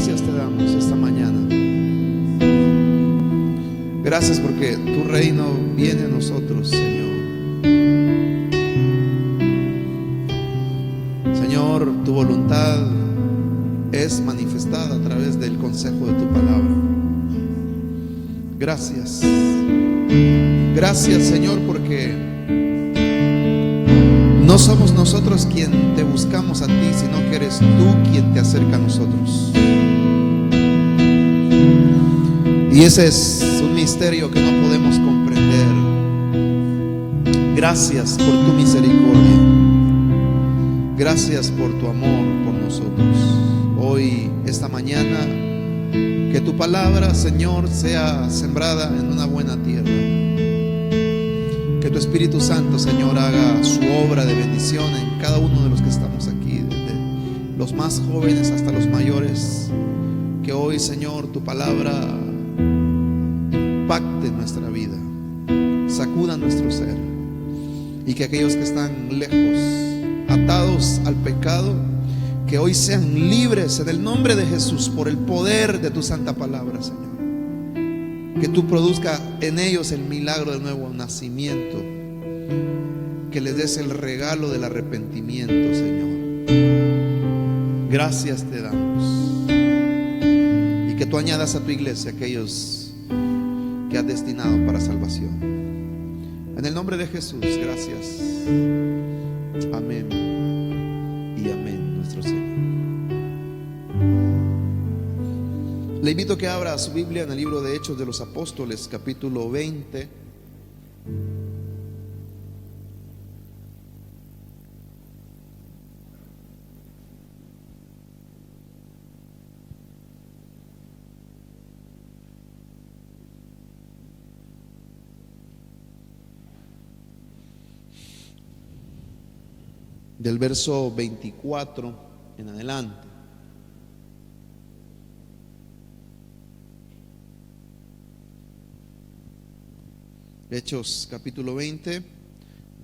gracias te damos esta mañana. Gracias porque tu reino viene a nosotros, Señor. Señor, tu voluntad es manifestada a través del consejo de tu palabra. Gracias. Gracias, Señor, porque no somos nosotros quien te buscamos a ti, sino que eres tú quien te acerca a nosotros. Y ese es un misterio que no podemos comprender. Gracias por tu misericordia. Gracias por tu amor por nosotros. Hoy, esta mañana, que tu palabra, Señor, sea sembrada en una buena tierra. Que tu Espíritu Santo, Señor, haga su obra de bendición en cada uno de los que estamos aquí, desde los más jóvenes hasta los mayores. Que hoy, Señor, tu palabra impacte nuestra vida, sacuda nuestro ser, y que aquellos que están lejos, atados al pecado, que hoy sean libres en el nombre de Jesús por el poder de tu santa palabra, Señor. Que tú produzca en ellos el milagro del nuevo nacimiento, que les des el regalo del arrepentimiento, Señor. Gracias te damos, y que tú añadas a tu iglesia aquellos que has destinado para salvación. En el nombre de Jesús, gracias. Amén y amén, nuestro Señor. Le invito a que abra su Biblia en el libro de Hechos de los Apóstoles, capítulo 20. Del verso 24 en adelante. Hechos capítulo 20,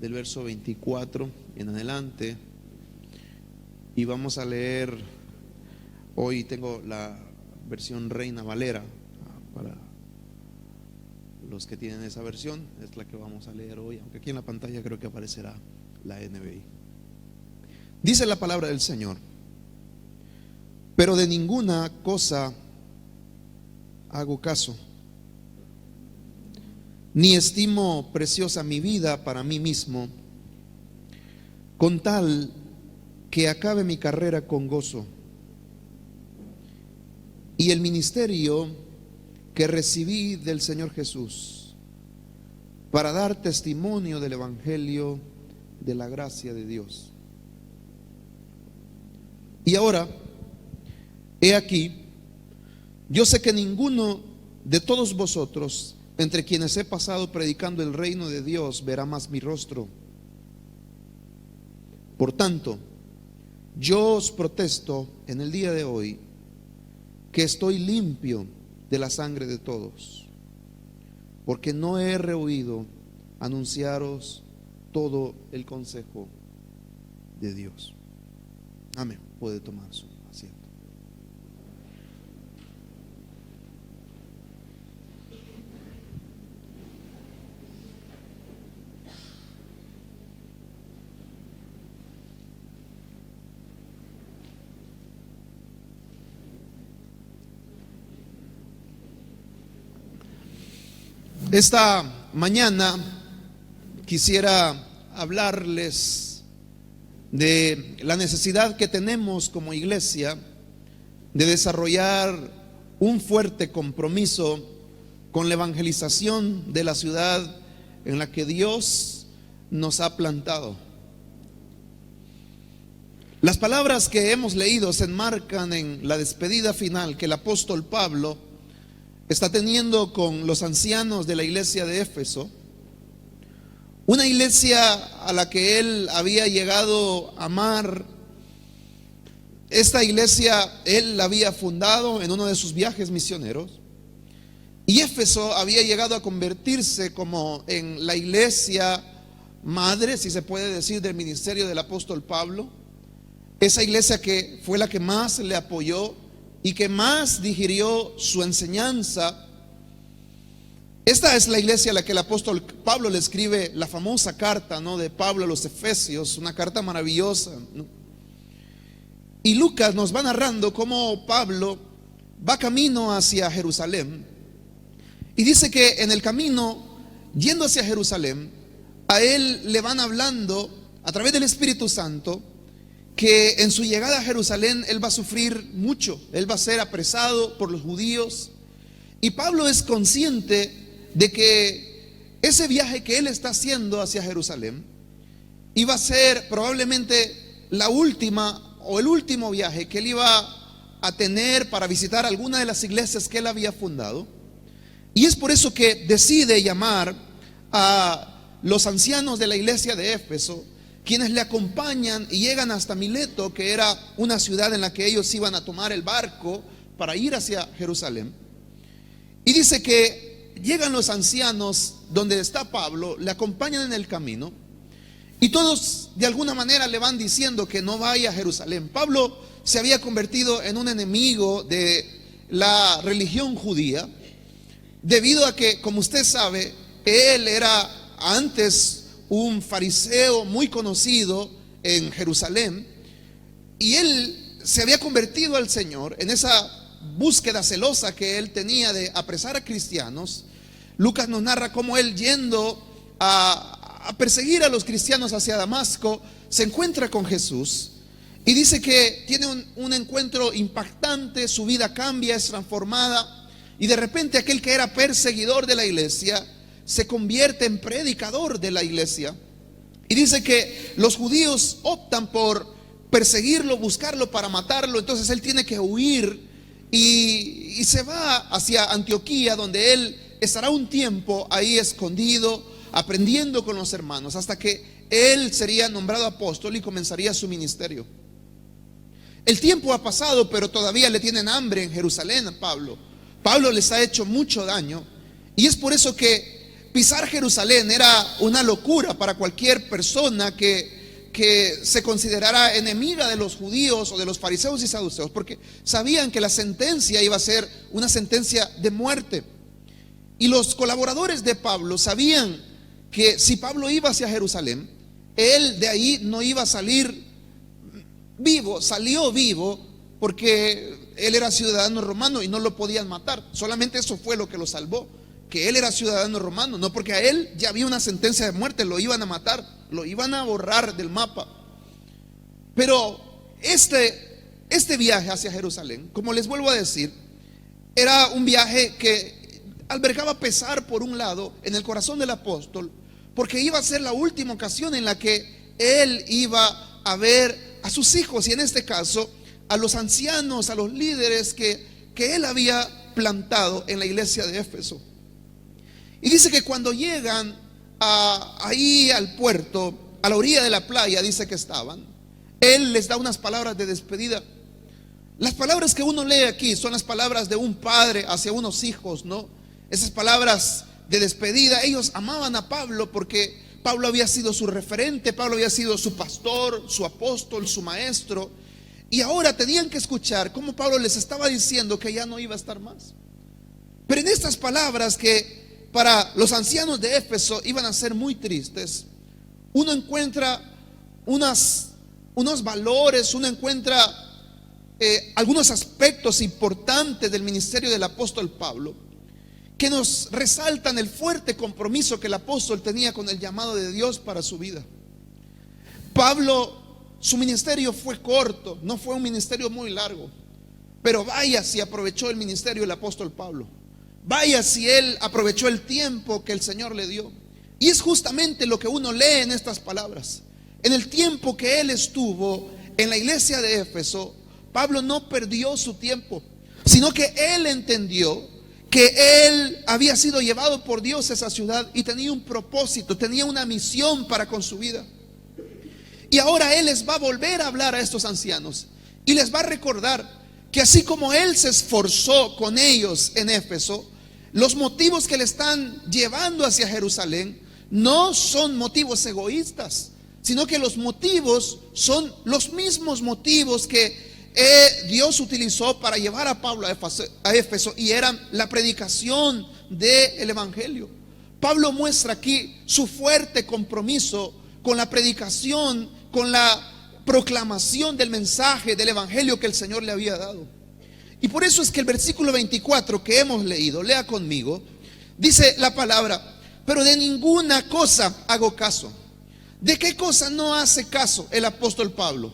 del verso 24 en adelante. Y vamos a leer, hoy tengo la versión Reina Valera, para los que tienen esa versión, es la que vamos a leer hoy, aunque aquí en la pantalla creo que aparecerá la NBI. Dice la palabra del Señor: pero de ninguna cosa hago caso, ni estimo preciosa mi vida para mí mismo, con tal que acabe mi carrera con gozo y el ministerio que recibí del Señor Jesús, para dar testimonio del evangelio de la gracia de Dios. Y ahora, he aquí, yo sé que ninguno de todos vosotros, entre quienes he pasado predicando el reino de Dios, verá más mi rostro. Por tanto, yo os protesto en el día de hoy que estoy limpio de la sangre de todos, porque no he rehuido anunciaros todo el consejo de Dios. Amén. Puede tomar su asiento. Esta mañana quisiera hablarles de la necesidad que tenemos como iglesia de desarrollar un fuerte compromiso con la evangelización de la ciudad en la que Dios nos ha plantado. Las palabras que hemos leído se enmarcan en la despedida final que el apóstol Pablo está teniendo con los ancianos de la iglesia de Éfeso, una iglesia a la que él había llegado a amar. Esta iglesia él la había fundado en uno de sus viajes misioneros, y Éfeso había llegado a convertirse como en la iglesia madre, si se puede decir, del ministerio del apóstol Pablo. Esa iglesia que fue la que más le apoyó y que más digirió su enseñanza. Esta es la iglesia a la que el apóstol Pablo le escribe la famosa carta, ¿no?, de Pablo a los Efesios, una carta maravillosa, ¿no? Y Lucas nos va narrando cómo Pablo va camino hacia Jerusalén. Y dice que en el camino, yendo hacia Jerusalén, a él le van hablando a través del Espíritu Santo que en su llegada a Jerusalén él va a sufrir mucho, él va a ser apresado por los judíos. Y Pablo es consciente de que ese viaje que él está haciendo hacia Jerusalén iba a ser probablemente la última o el último viaje que él iba a tener para visitar alguna de las iglesias que él había fundado. Y es por eso que decide llamar a los ancianos de la iglesia de Éfeso, quienes le acompañan y llegan hasta Mileto, que era una ciudad en la que ellos iban a tomar el barco para ir hacia Jerusalén. Y dice que llegan los ancianos donde está Pablo, le acompañan en el camino y todos de alguna manera le van diciendo que no vaya a Jerusalén. Pablo se había convertido en un enemigo de la religión judía, debido a que, como usted sabe, él era antes un fariseo muy conocido en Jerusalén, y él se había convertido al Señor en esa búsqueda celosa que él tenía de apresar a cristianos. Lucas nos narra cómo él, yendo a perseguir a los cristianos hacia Damasco, se encuentra con Jesús y dice que tiene un encuentro impactante, su vida cambia, es transformada, y de repente aquel que era perseguidor de la iglesia se convierte en predicador de la iglesia. Y dice que los judíos optan por perseguirlo, buscarlo para matarlo. Entonces él tiene que huir y se va hacia Antioquía, donde él estará un tiempo ahí escondido, aprendiendo con los hermanos, hasta que él sería nombrado apóstol y comenzaría su ministerio. El tiempo ha pasado, pero todavía le tienen hambre en Jerusalén a Pablo. Pablo les ha hecho mucho daño, y es por eso que pisar Jerusalén era una locura para cualquier persona que se considerara enemiga de los judíos o de los fariseos y saduceos, porque sabían que la sentencia iba a ser una sentencia de muerte. Y los colaboradores de Pablo sabían que si Pablo iba hacia Jerusalén, él de ahí no iba a salir vivo. Salió vivo porque él era ciudadano romano y no lo podían matar. Solamente eso fue lo que lo salvó, que él era ciudadano romano, no porque a él ya había una sentencia de muerte, lo iban a matar, lo iban a borrar del mapa. Pero este viaje hacia Jerusalén, como les vuelvo a decir, era un viaje que albergaba pesar por un lado en el corazón del apóstol, porque iba a ser la última ocasión en la que él iba a ver a sus hijos, y en este caso a los ancianos, a los líderes que él había plantado en la iglesia de Éfeso. Y dice que cuando llegan ahí al puerto, a la orilla de la playa, dice que estaban, él les da unas palabras de despedida. Las palabras que uno lee aquí son las palabras de un padre hacia unos hijos, ¿no? Esas palabras de despedida. Ellos amaban a Pablo porque Pablo había sido su referente, Pablo había sido su pastor, su apóstol, su maestro. Y ahora tenían que escuchar cómo Pablo les estaba diciendo que ya no iba a estar más. Pero en estas palabras, que para los ancianos de Éfeso iban a ser muy tristes, uno encuentra unos valores, uno encuentra algunos aspectos importantes del ministerio del apóstol Pablo, que nos resaltan el fuerte compromiso que el apóstol tenía con el llamado de Dios para su vida. Pablo, su ministerio fue corto, no fue un ministerio muy largo, pero vaya si aprovechó el ministerio del apóstol Pablo. Vaya si él aprovechó el tiempo que el Señor le dio. Y es justamente lo que uno lee en estas palabras. En el tiempo que él estuvo en la iglesia de Éfeso, Pablo no perdió su tiempo, sino que él entendió que él había sido llevado por Dios a esa ciudad y tenía un propósito, tenía una misión para con su vida. Y ahora él les va a volver a hablar a estos ancianos y les va a recordar que así como él se esforzó con ellos en Éfeso, los motivos que le están llevando hacia Jerusalén no son motivos egoístas, sino que los motivos son los mismos motivos que Dios utilizó para llevar a Pablo a Éfeso, y era la predicación del Evangelio. Pablo muestra aquí su fuerte compromiso con la predicación, con la proclamación del mensaje del Evangelio que el Señor le había dado. Y por eso es que el versículo 24 que hemos leído, lea conmigo, dice la palabra: pero de ninguna cosa hago caso. ¿De qué cosa no hace caso el apóstol Pablo?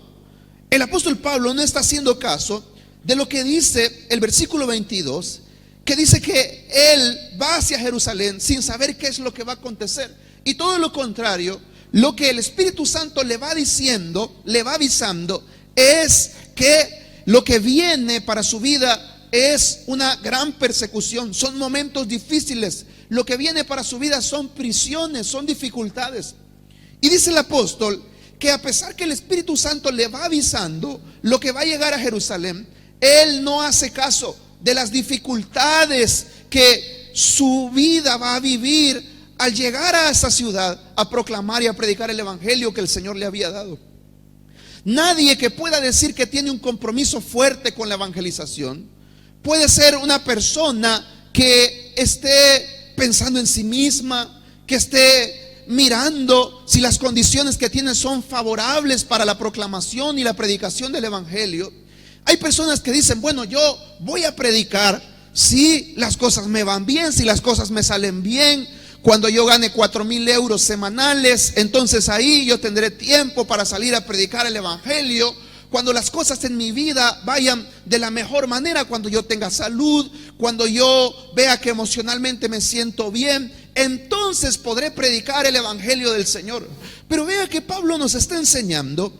El apóstol Pablo no está haciendo caso de lo que dice el versículo 22, que dice que él va hacia Jerusalén sin saber qué es lo que va a acontecer. Y todo lo contrario, lo que el Espíritu Santo le va diciendo, le va avisando, es que lo que viene para su vida es una gran persecución, son momentos difíciles. Lo que viene para su vida son prisiones, son dificultades. Y dice el apóstol que a pesar que el Espíritu Santo le va avisando lo que va a llegar a Jerusalén, él no hace caso de las dificultades que su vida va a vivir al llegar a esa ciudad a proclamar y a predicar el Evangelio que el Señor le había dado. Nadie que pueda decir que tiene un compromiso fuerte con la evangelización puede ser una persona que esté pensando en sí misma, que esté mirando si las condiciones que tiene son favorables para la proclamación y la predicación del Evangelio. Hay personas que dicen: bueno, yo voy a predicar si las cosas me van bien, si las cosas me salen bien. Cuando yo gane 4,000 euros semanales, entonces ahí yo tendré tiempo para salir a predicar el Evangelio. Cuando las cosas en mi vida vayan de la mejor manera, cuando yo tenga salud, cuando yo vea que emocionalmente me siento bien, entonces podré predicar el Evangelio del Señor. Pero vea que Pablo nos está enseñando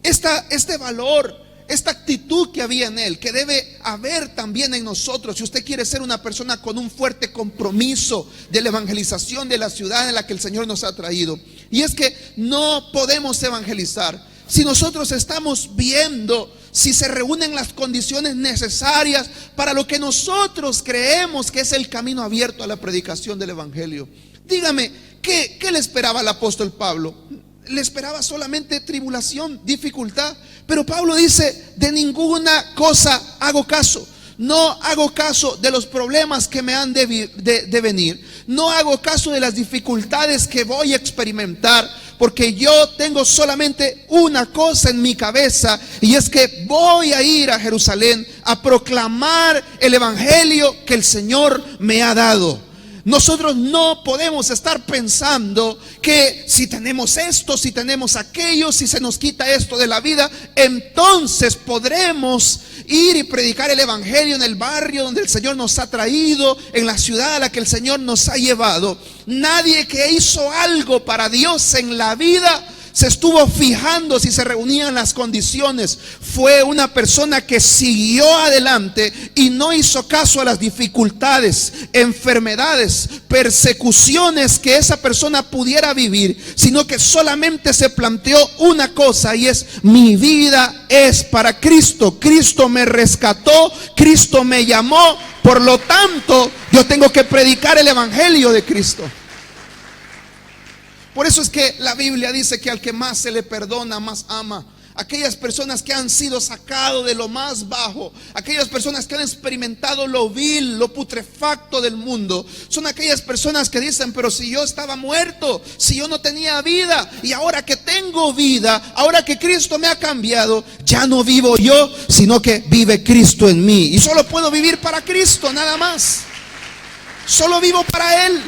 este valor, esta actitud que había en él, que debe haber también en nosotros. Si usted quiere ser una persona con un fuerte compromiso de la evangelización de la ciudad en la que el Señor nos ha traído, y es que no podemos evangelizar si nosotros estamos viendo si se reúnen las condiciones necesarias para lo que nosotros creemos que es el camino abierto a la predicación del Evangelio. Dígame, ¿qué le esperaba al apóstol Pablo? Le esperaba solamente tribulación, dificultad. Pero Pablo dice: de ninguna cosa hago caso. No hago caso de los problemas que me han de venir. No hago caso de las dificultades que voy a experimentar, porque yo tengo solamente una cosa en mi cabeza, y es que voy a ir a Jerusalén a proclamar el Evangelio que el Señor me ha dado. Nosotros no podemos estar pensando que si tenemos esto, si tenemos aquello, si se nos quita esto de la vida, entonces podremos ir y predicar el Evangelio en el barrio donde el Señor nos ha traído, en la ciudad a la que el Señor nos ha llevado. Nadie que hizo algo para Dios en la vida se estuvo fijando si se reunían las condiciones. Fue una persona que siguió adelante y no hizo caso a las dificultades, enfermedades, persecuciones que esa persona pudiera vivir, sino que solamente se planteó una cosa, y es: mi vida es para Cristo. Cristo me rescató, Cristo me llamó, por lo tanto yo tengo que predicar el Evangelio de Cristo. Por eso es que la Biblia dice que al que más se le perdona, más ama. Aquellas personas que han sido sacados de lo más bajo, aquellas personas que han experimentado lo vil, lo putrefacto del mundo, son aquellas personas que dicen: pero si yo estaba muerto, si yo no tenía vida, y ahora que tengo vida, ahora que Cristo me ha cambiado, ya no vivo yo, sino que vive Cristo en mí. Y solo puedo vivir para Cristo, nada más. Solo vivo para Él.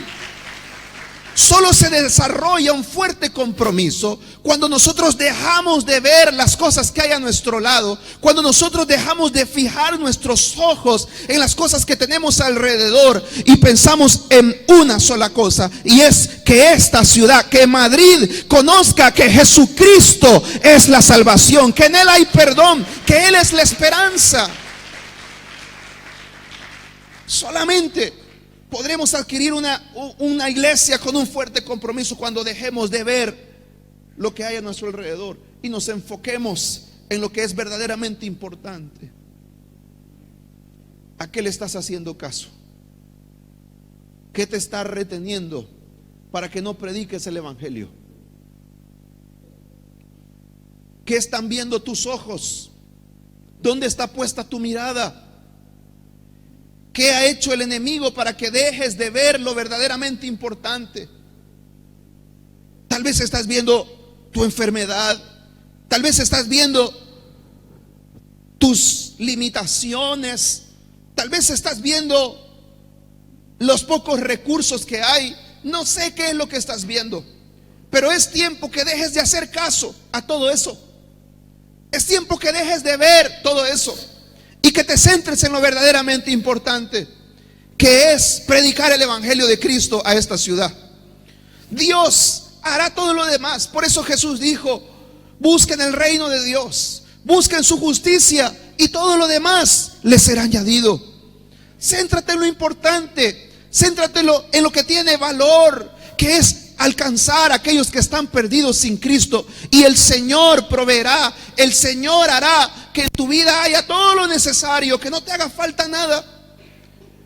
Solo se desarrolla un fuerte compromiso cuando nosotros dejamos de ver las cosas que hay a nuestro lado, cuando nosotros dejamos de fijar nuestros ojos en las cosas que tenemos alrededor y pensamos en una sola cosa, y es que esta ciudad, que Madrid, conozca que Jesucristo es la salvación, que en Él hay perdón, que Él es la esperanza. Solamente podremos adquirir una iglesia con un fuerte compromiso cuando dejemos de ver lo que hay a nuestro alrededor y nos enfoquemos en lo que es verdaderamente importante. ¿A qué le estás haciendo caso? ¿Qué te está reteniendo para que no prediques el Evangelio? ¿Qué están viendo tus ojos ¿Dónde está puesta tu mirada? ¿Qué ha hecho el enemigo para que dejes de ver lo verdaderamente importante? Tal vez estás viendo tu enfermedad, tal vez estás viendo tus limitaciones, tal vez estás viendo los pocos recursos que hay. No sé qué es lo que estás viendo, pero es tiempo que dejes de hacer caso a todo eso. Es tiempo que dejes de ver todo eso y que te centres en lo verdaderamente importante, que es predicar el evangelio de Cristo a esta ciudad. Dios hará todo lo demás. Por eso Jesús dijo: busquen el reino de Dios, busquen su justicia, y todo lo demás les será añadido. Céntrate en lo importante, céntrate en lo que tiene valor, que es alcanzar a aquellos que están perdidos sin Cristo. Y el Señor proveerá, el Señor hará que en tu vida haya todo lo necesario, que no te haga falta nada.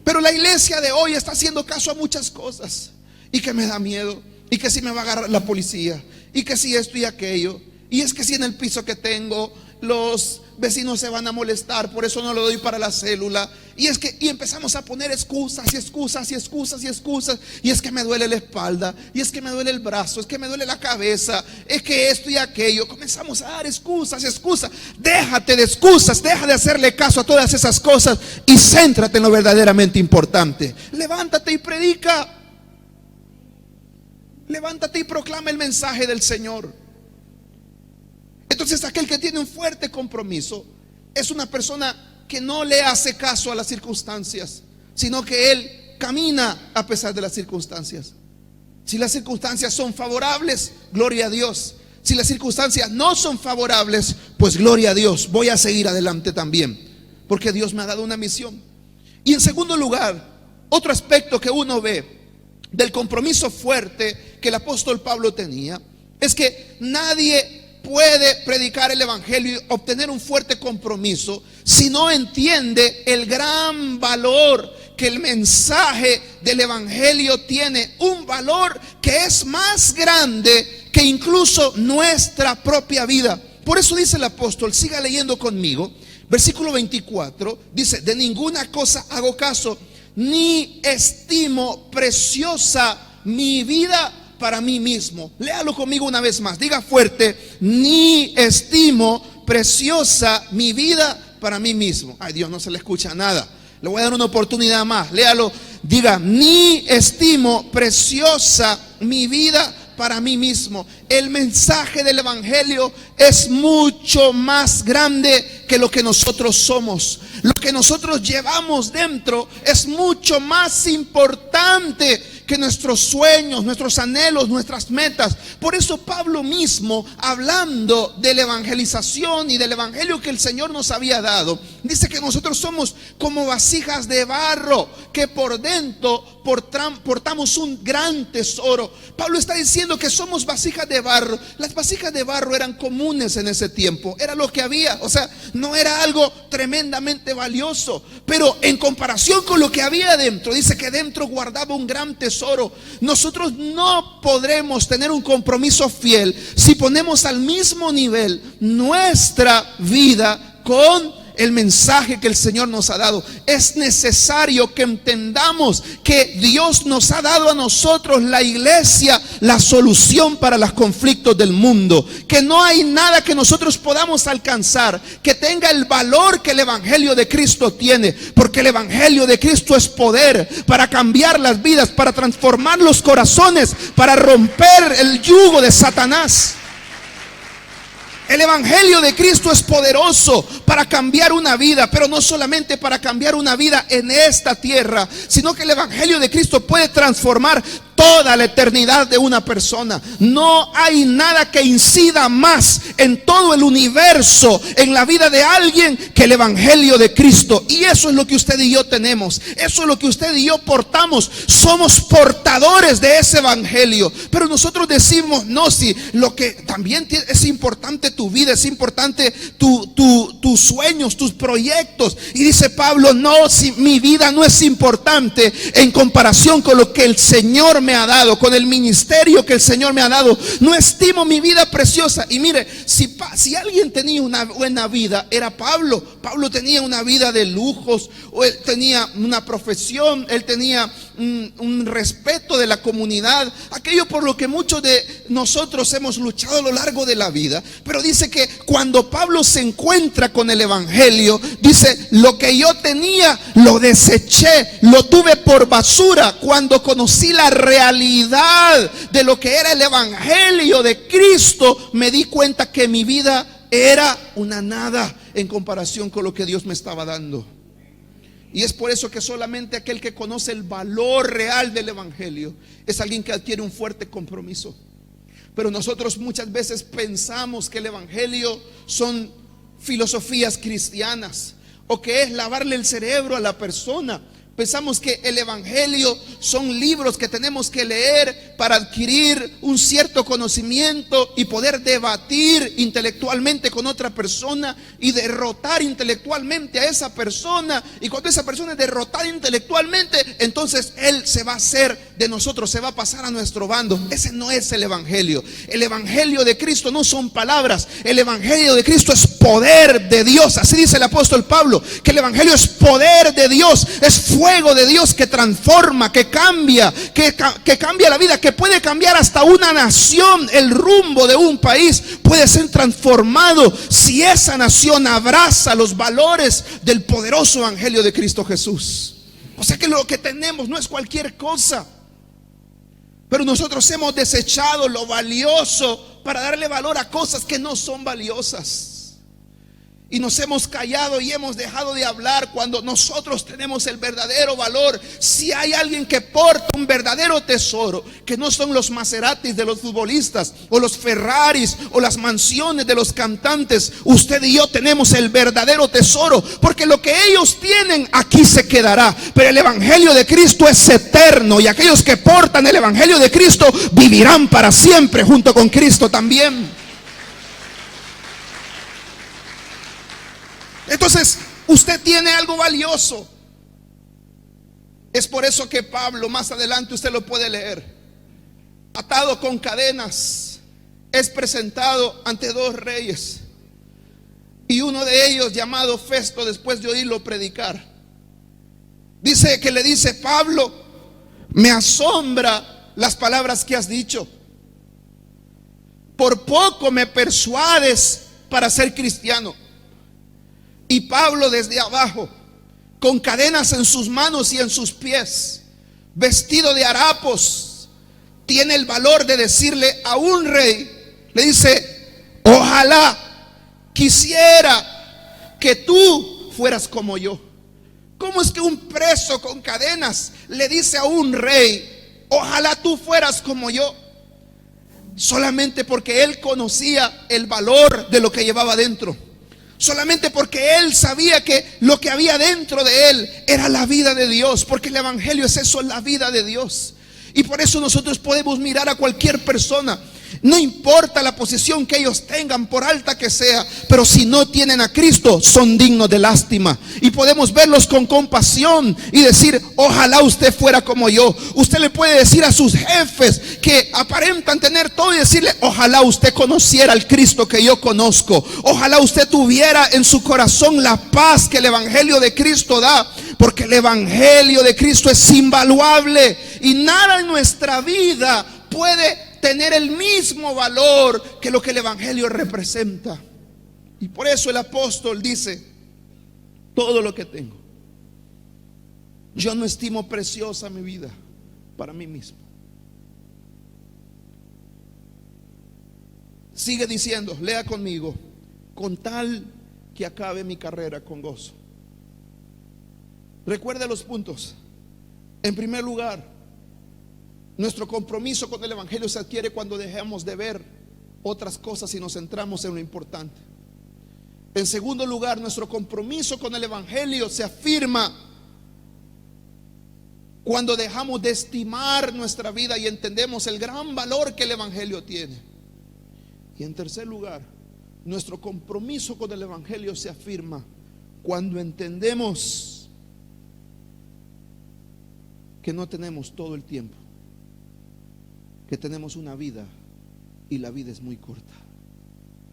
Pero la iglesia de hoy está haciendo caso a muchas cosas, y que me da miedo, y que si me va a agarrar la policía, y que si esto y aquello, y es que si en el piso que tengo los vecinos se van a molestar, por eso no lo doy para la célula. Y es que empezamos a poner excusas y excusas y excusas y excusas. Y es que me duele la espalda, y es que me duele el brazo, es que me duele la cabeza, es que esto y aquello. Comenzamos a dar excusas y excusas. Déjate de excusas, deja de hacerle caso a todas esas cosas y céntrate en lo verdaderamente importante. Levántate y predica. Levántate y proclama el mensaje del Señor. Entonces, aquel que tiene un fuerte compromiso es una persona que no le hace caso a las circunstancias, sino que él camina a pesar de las circunstancias. Si las circunstancias son favorables, gloria a Dios. Si las circunstancias no son favorables, pues gloria a Dios, voy a seguir adelante también, porque Dios me ha dado una misión. Y en segundo lugar, otro aspecto que uno ve del compromiso fuerte que el apóstol Pablo tenía, es que nadie puede predicar el evangelio y obtener un fuerte compromiso si no entiende el gran valor que el mensaje del evangelio tiene. Un valor que es más grande que incluso nuestra propia vida. Por eso dice el apóstol, siga leyendo conmigo, versículo 24, dice: de ninguna cosa hago caso, ni estimo preciosa mi vida para mí mismo. Léalo conmigo una vez más, diga fuerte: ni estimo preciosa mi vida para mí mismo. Ay, Dios, no se le escucha nada. Le voy a dar una oportunidad más. Léalo, diga: ni estimo preciosa mi vida para mí mismo. El mensaje del evangelio es mucho más grande que lo que nosotros somos. Lo que nosotros llevamos dentro es mucho más importante que nuestros sueños, nuestros anhelos, nuestras metas. Por eso Pablo mismo, hablando de la evangelización y del evangelio que el Señor nos había dado, dice que nosotros somos como vasijas de barro, que por dentro portamos un gran tesoro. Pablo está diciendo que somos vasijas de barro. Las vasijas de barro eran comunes en ese tiempo, era lo que había. O sea, no era algo tremendamente valioso, pero en comparación con lo que había dentro, dice que dentro guardaba un gran tesoro. Nosotros no podremos tener un compromiso fiel si ponemos al mismo nivel nuestra vida con el mensaje que el Señor nos ha dado. Es necesario que entendamos que Dios nos ha dado a nosotros, la iglesia, la solución para los conflictos del mundo. Que no hay nada que nosotros podamos alcanzar que tenga el valor que el evangelio de Cristo tiene, porque el evangelio de Cristo es poder para cambiar las vidas, para transformar los corazones, para romper el yugo de Satanás. El evangelio de Cristo es poderoso para cambiar una vida, pero no solamente para cambiar una vida en esta tierra, sino que el evangelio de Cristo puede transformar toda la eternidad de una persona. No hay nada que incida más en todo el universo, en la vida de alguien, que el evangelio de Cristo. Y eso es lo que usted y yo tenemos. Eso es lo que usted y yo portamos. Somos portadores de ese evangelio. Pero nosotros decimos, no, si lo que también es importante tu vida, es importante tus sueños, tus proyectos. Y dice Pablo, no, si mi vida no es importante en comparación con lo que el Señor me me ha dado, con el ministerio que el Señor me ha dado, no estimo mi vida preciosa. Y mire, si alguien tenía una buena vida, era Pablo. Pablo tenía una vida de lujos, o él tenía una profesión, él tenía un respeto de la comunidad, aquello por lo que muchos de nosotros hemos luchado a lo largo de la vida. Pero dice que cuando Pablo se encuentra con el evangelio, dice: lo que yo tenía lo deseché, lo tuve por basura. Cuando conocí la realidad de lo que era el evangelio de Cristo, me di cuenta que mi vida era una nada en comparación con lo que Dios me estaba dando. Y es por eso que solamente aquel que conoce el valor real del evangelio es alguien que adquiere un fuerte compromiso. Pero nosotros muchas veces pensamos que el evangelio son filosofías cristianas, o que es lavarle el cerebro a la persona. Pensamos que el evangelio son libros que tenemos que leer para adquirir un cierto conocimiento y poder debatir intelectualmente con otra persona y derrotar intelectualmente a esa persona. Y cuando esa persona es derrotada intelectualmente, entonces él se va a hacer de nosotros, se va a pasar a nuestro bando. Ese no es el evangelio. El evangelio de Cristo no son palabras. El evangelio de Cristo es poder de Dios. Así dice el apóstol Pablo, que el evangelio es poder de Dios, es fuego de Dios que transforma, que cambia, que cambia la vida, que puede cambiar hasta una nación. El rumbo de un país puede ser transformado si esa nación abraza los valores del poderoso evangelio de Cristo Jesús. O sea que lo que tenemos no es cualquier cosa, pero nosotros hemos desechado lo valioso para darle valor a cosas que no son valiosas. Y nos hemos callado y hemos dejado de hablar cuando nosotros tenemos el verdadero valor. Si hay alguien que porta un verdadero tesoro, que no son los Maseratis de los futbolistas, o los Ferraris, o las mansiones de los cantantes, usted y yo tenemos el verdadero tesoro, porque lo que ellos tienen aquí se quedará, pero el evangelio de Cristo es eterno, y aquellos que portan el evangelio de Cristo vivirán para siempre junto con Cristo también. Entonces, usted tiene algo valioso. Es por eso que Pablo, más adelante usted lo puede leer, atado con cadenas, es presentado ante dos reyes. Y uno de ellos, llamado Festo, después de oírlo predicar, dice que le dice: Pablo, me asombra las palabras que has dicho. Por poco me persuades para ser cristiano. Y Pablo, desde abajo, con cadenas en sus manos y en sus pies, vestido de harapos, tiene el valor de decirle a un rey, le dice: ojalá quisiera que tú fueras como yo. ¿Cómo es que un preso con cadenas le dice a un rey: ojalá tú fueras como yo? Solamente porque él conocía el valor de lo que llevaba dentro. Solamente porque él sabía que lo que había dentro de él era la vida de Dios. Porque el evangelio es eso, la vida de Dios. Y por eso nosotros podemos mirar a cualquier persona, no importa la posición que ellos tengan, por alta que sea, pero si no tienen a Cristo, son dignos de lástima. Y podemos verlos con compasión y decir: ojalá usted fuera como yo. Usted le puede decir a sus jefes que aparentan tener todo y decirle: ojalá usted conociera al Cristo que yo conozco. Ojalá usted tuviera en su corazón la paz que el evangelio de Cristo da. Porque el evangelio de Cristo es invaluable, y nada en nuestra vida puede tener el mismo valor que lo que el evangelio representa. Y por eso el apóstol dice: todo lo que tengo, yo no estimo preciosa mi vida para mí mismo. Sigue diciendo, lea conmigo: con tal que acabe mi carrera con gozo. Recuerde los puntos. En primer lugar, nuestro compromiso con el evangelio se adquiere cuando dejamos de ver otras cosas y nos centramos en lo importante. En segundo lugar, nuestro compromiso con el evangelio se afirma cuando dejamos de estimar nuestra vida y entendemos el gran valor que el evangelio tiene. Y en tercer lugar, nuestro compromiso con el evangelio se afirma cuando entendemos que no tenemos todo el tiempo que tenemos una vida y la vida es muy corta.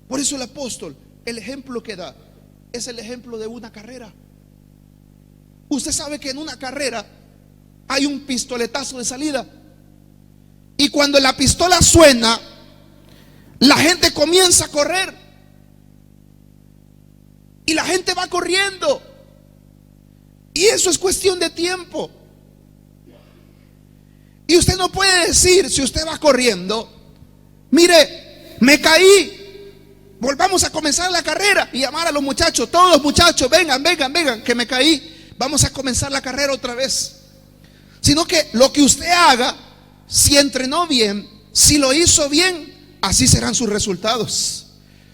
Por eso el apóstol, el ejemplo que da es el ejemplo de una carrera. Usted sabe que en una carrera hay un pistoletazo de salida, y cuando la pistola suena, la gente comienza a correr y la gente va corriendo, y eso es cuestión de tiempo. Y usted no puede decir, si usted va corriendo, mire, me caí, volvamos a comenzar la carrera, y llamar a los muchachos, todos los muchachos, vengan, que me caí, vamos a comenzar la carrera otra vez. Sino que lo que usted haga, si entrenó bien, si lo hizo bien, así serán sus resultados.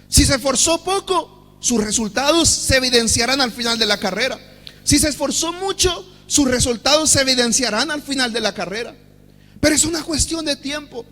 Si se esforzó poco, sus resultados se evidenciarán al final de la carrera. Si se esforzó mucho, sus resultados se evidenciarán al final de la carrera. Pero es una cuestión de tiempo.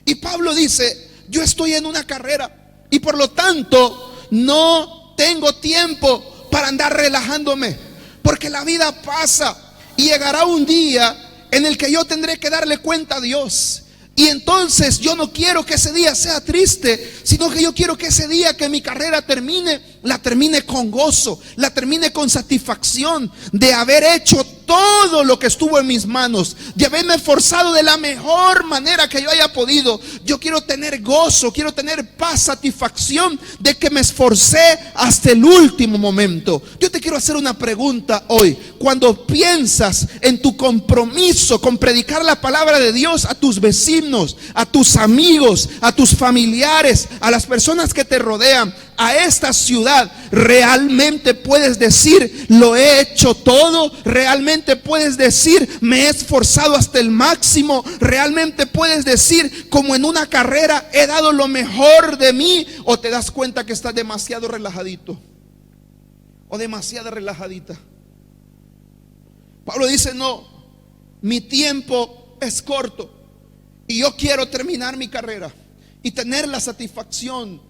Y Pablo dice, yo estoy en una carrera y por lo tanto no tengo tiempo para andar relajándome, porque la vida pasa y llegará un día en el que yo tendré que darle cuenta a Dios. Y entonces yo no quiero que ese día sea triste, sino que yo quiero que ese día que mi carrera termine, la termine con gozo, la termine con satisfacción de haber hecho todo lo que estuvo en mis manos, de haberme esforzado de la mejor manera que yo haya podido. Yo quiero tener gozo, quiero tener paz, satisfacción de que me esforcé hasta el último momento. Yo te quiero hacer una pregunta hoy. Cuando piensas en tu compromiso con predicar la palabra de Dios a tus vecinos, a tus amigos, a tus familiares, a las personas que te rodean, a esta ciudad, ¿realmente puedes decir, lo he hecho todo? ¿Realmente puedes decir, me he esforzado hasta el máximo? ¿Realmente puedes decir, como en una carrera, he dado lo mejor de mí? ¿O te das cuenta que estás demasiado relajadito o demasiado relajadita? Pablo dice, no, mi tiempo es corto y yo quiero terminar mi carrera y tener la satisfacción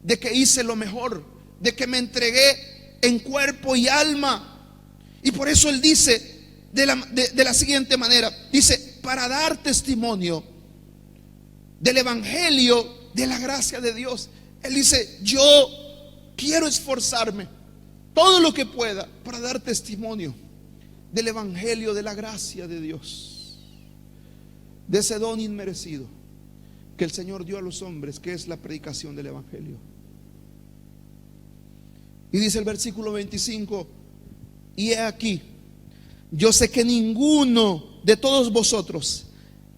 de que hice lo mejor, de que me entregué en cuerpo y alma. Y por eso él dice de la siguiente manera, dice, para dar testimonio del evangelio de la gracia de Dios. Él dice, yo quiero esforzarme todo lo que pueda para dar testimonio del evangelio de la gracia de Dios, de ese don inmerecido que el Señor dio a los hombres, que es la predicación del evangelio. Y dice el versículo 25, y he aquí, yo sé que ninguno de todos vosotros,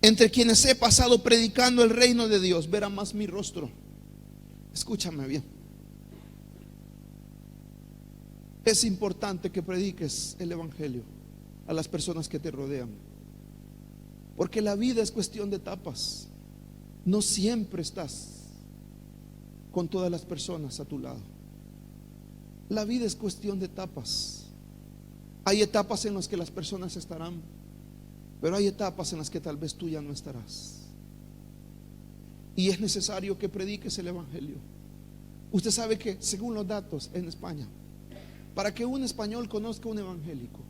entre quienes he pasado predicando el reino de Dios, verá más mi rostro. Escúchame bien. Es importante que prediques el evangelio a las personas que te rodean, porque la vida es cuestión de etapas. No siempre estás con todas las personas a tu lado. La vida es cuestión de etapas. Hay etapas en las que las personas estarán, pero hay etapas en las que tal vez tú ya no estarás. Y es necesario que prediques el evangelio. Usted sabe que, según los datos en España, para que un español conozca un evangélico,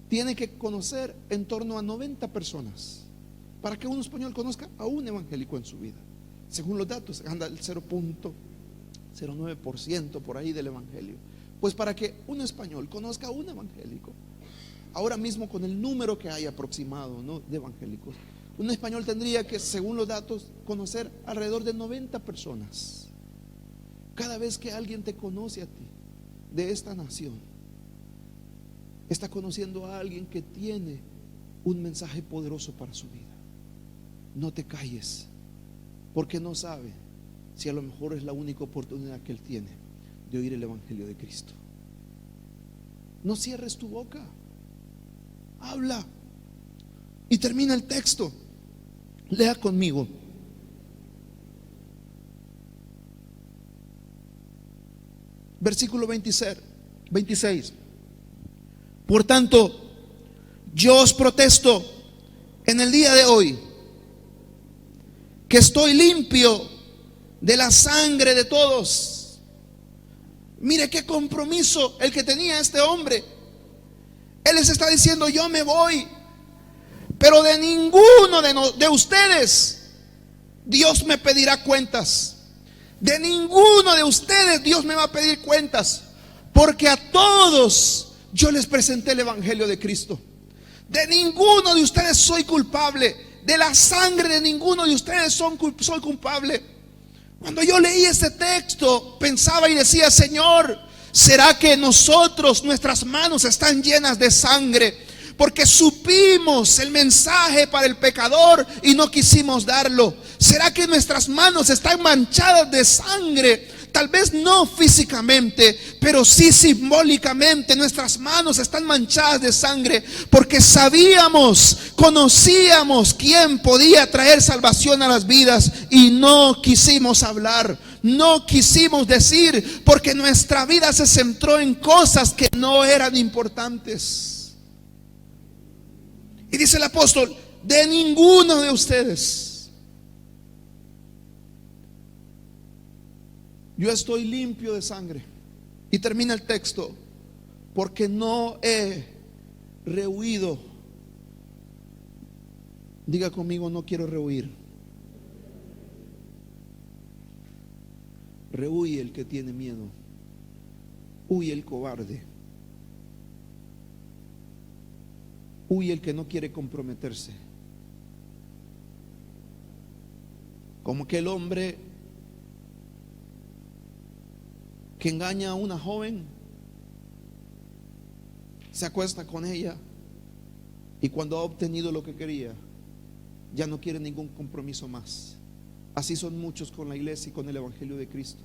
tiene que conocer en torno a 90 personas. Para que un español conozca a un evangélico en su vida, según los datos, anda el 0.09% por ahí del evangelio. Pues para que un español conozca a un evangélico, ahora mismo con el número que hay aproximado, ¿no?, de evangélicos, un español tendría que, según los datos, conocer alrededor de 90 personas. Cada vez que alguien te conoce a ti de esta nación, está conociendo a alguien que tiene un mensaje poderoso para su vida. No te calles, porque no sabe si a lo mejor es la única oportunidad que él tiene de oír el evangelio de Cristo. No cierres tu boca, habla. Y termina el texto. Lea conmigo. Versículo 26. Por tanto, yo os protesto en el día de hoy que estoy limpio de la sangre de todos. Mire qué compromiso el que tenía este hombre. Él les está diciendo, yo me voy, pero de ninguno de ustedes Dios me pedirá cuentas. De ninguno de ustedes Dios me va a pedir cuentas, porque a todos yo les presenté el evangelio de Cristo. De ninguno de ustedes soy culpable. De la sangre de ninguno de ustedes soy culpable. Cuando yo leí este texto, pensaba y decía: Señor, ¿será que nuestras manos están llenas de sangre? Porque supimos el mensaje para el pecador y no quisimos darlo. ¿Será que nuestras manos están manchadas de sangre? Tal vez no físicamente, pero sí simbólicamente. Nuestras manos están manchadas de sangre porque conocíamos quién podía traer salvación a las vidas y no quisimos hablar, no quisimos decir, porque nuestra vida se centró en cosas que no eran importantes. Y dice el apóstol: de ninguno de ustedes. Yo estoy limpio de sangre. Y termina el texto: porque no he rehuido. Diga conmigo: no quiero rehuir. Rehuye el que tiene miedo. Huye el cobarde. Huye el que no quiere comprometerse. Como aquel hombre que engaña a una joven, se acuesta con ella y cuando ha obtenido lo que quería, ya no quiere ningún compromiso más. Así son muchos con la iglesia y con el evangelio de Cristo.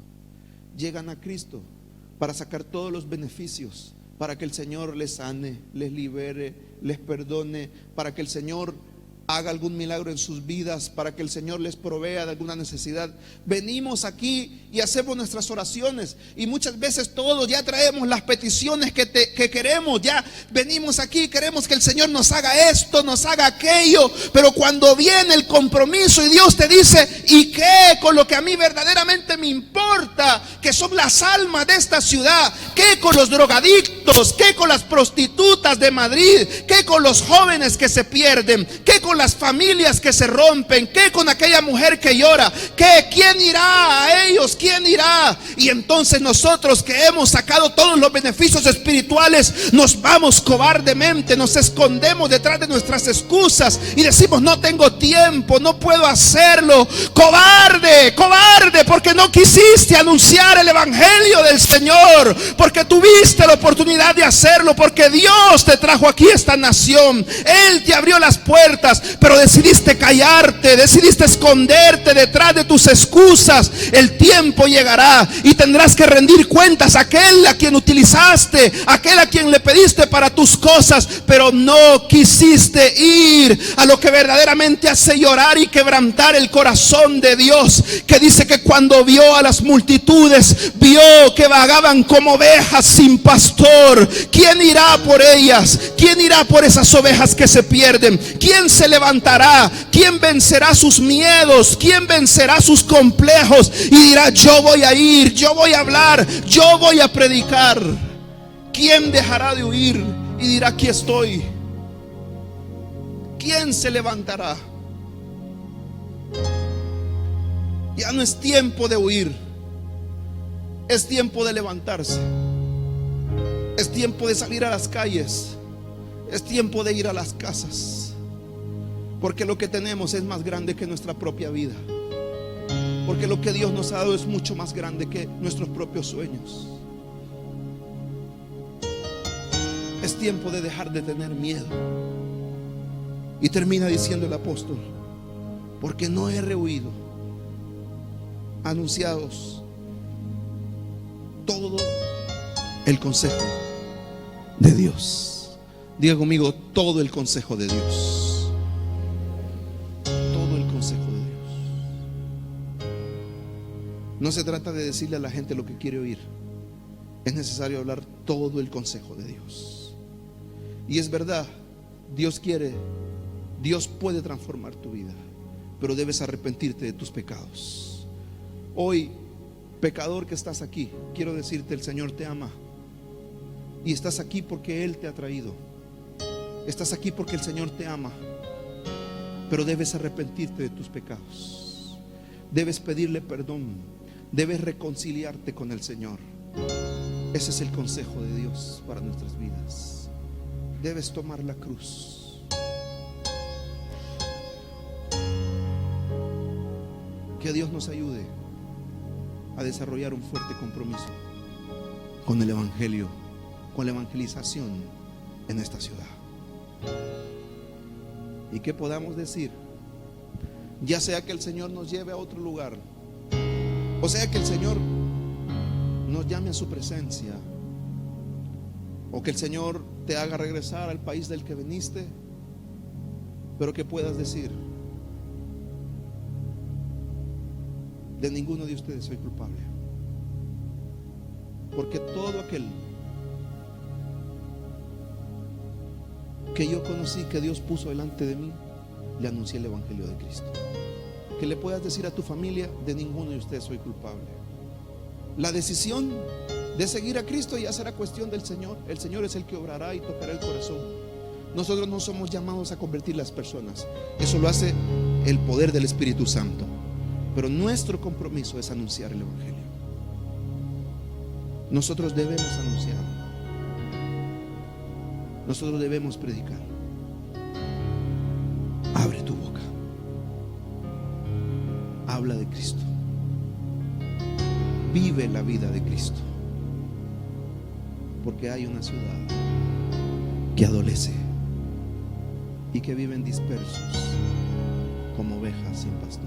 Llegan a Cristo para sacar todos los beneficios, para que el Señor les sane, les libere, les perdone, para que el Señor haga algún milagro en sus vidas, para que el Señor les provea de alguna necesidad. Venimos aquí y hacemos nuestras oraciones, y muchas veces todos ya traemos las peticiones que queremos. Ya venimos aquí y queremos que el Señor nos haga esto, nos haga aquello, pero cuando viene el compromiso y Dios te dice: ¿y qué con lo que a mí verdaderamente me importa, que son las almas de esta ciudad? ¿Qué con los drogadictos? ¿Qué con las prostitutas de Madrid? ¿Qué con los jóvenes que se pierden? ¿Qué con las familias que se rompen? ¿Qué con aquella mujer que llora? ¿Qué? ¿Quién irá a ellos? ¿Quién irá? Y entonces nosotros, que hemos sacado todos los beneficios espirituales, nos vamos cobardemente, nos escondemos detrás de nuestras excusas y decimos: no tengo tiempo, no puedo hacerlo. Cobarde, cobarde, porque no quisiste anunciar el evangelio del Señor, porque tuviste la oportunidad de hacerlo, porque Dios te trajo aquí a esta nación, Él te abrió las puertas, pero decidiste callarte, decidiste esconderte detrás de tus excusas. El tiempo llegará y tendrás que rendir cuentas a aquel a quien utilizaste, a aquel a quien le pediste para tus cosas, pero no quisiste ir a lo que verdaderamente hace llorar y quebrantar el corazón de Dios, que dice que cuando vio a las multitudes, vio que vagaban como ovejas sin pastor. ¿Quién irá por ellas? ¿Quién irá por esas ovejas que se pierden? ¿Quién se levantará? ¿Quién vencerá sus miedos? ¿Quién vencerá sus complejos? Y dirá: yo voy a ir, yo voy a hablar, yo voy a predicar. ¿Quién dejará de huir y dirá: aquí estoy? ¿Quién se levantará? Ya no es tiempo de huir, es tiempo de levantarse. Es tiempo de salir a las calles, es tiempo de ir a las casas, porque lo que tenemos es más grande que nuestra propia vida, porque lo que Dios nos ha dado es mucho más grande que nuestros propios sueños. Es tiempo de dejar de tener miedo. Y termina diciendo el apóstol: porque no he rehuido anunciados todo el consejo de Dios. Diga conmigo: todo el consejo de Dios. Todo el consejo de Dios. No se trata de decirle a la gente lo que quiere oír. Es necesario hablar todo el consejo de Dios. Y es verdad, Dios quiere, Dios puede transformar tu vida, pero debes arrepentirte de tus pecados. Hoy, pecador que estás aquí, quiero decirte: el Señor te ama. Y estás aquí porque Él te ha traído. Estás aquí porque el Señor te ama, pero debes arrepentirte de tus pecados. Debes pedirle perdón. Debes reconciliarte con el Señor. Ese es el consejo de Dios para nuestras vidas. Debes tomar la cruz. Que Dios nos ayude a desarrollar un fuerte compromiso con el Evangelio, con la evangelización en esta ciudad. Y que podamos decir, ya sea que el Señor nos lleve a otro lugar, o sea que el Señor nos llame a su presencia, o que el Señor te haga regresar al país del que viniste, pero que puedas decir, de ninguno de ustedes soy culpable, porque todo aquel que yo conocí, que Dios puso delante de mí, le anuncié el Evangelio de Cristo. Que le puedas decir a tu familia, de ninguno de ustedes soy culpable. La decisión de seguir a Cristo ya será cuestión del Señor. El Señor es el que obrará y tocará el corazón. Nosotros no somos llamados a convertir las personas. Eso lo hace el poder del Espíritu Santo. Pero nuestro compromiso es anunciar el Evangelio. Nosotros debemos anunciar. Nosotros debemos predicar. Abre tu boca. Habla de Cristo. Vive la vida de Cristo. Porque hay una ciudad que adolece y que viven dispersos como ovejas sin pastor.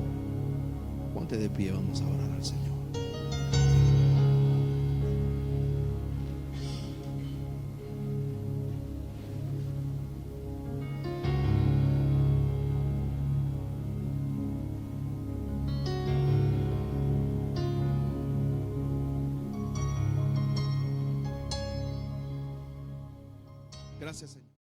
Ponte de pie, vamos a orar al Señor. Gracias, Señor.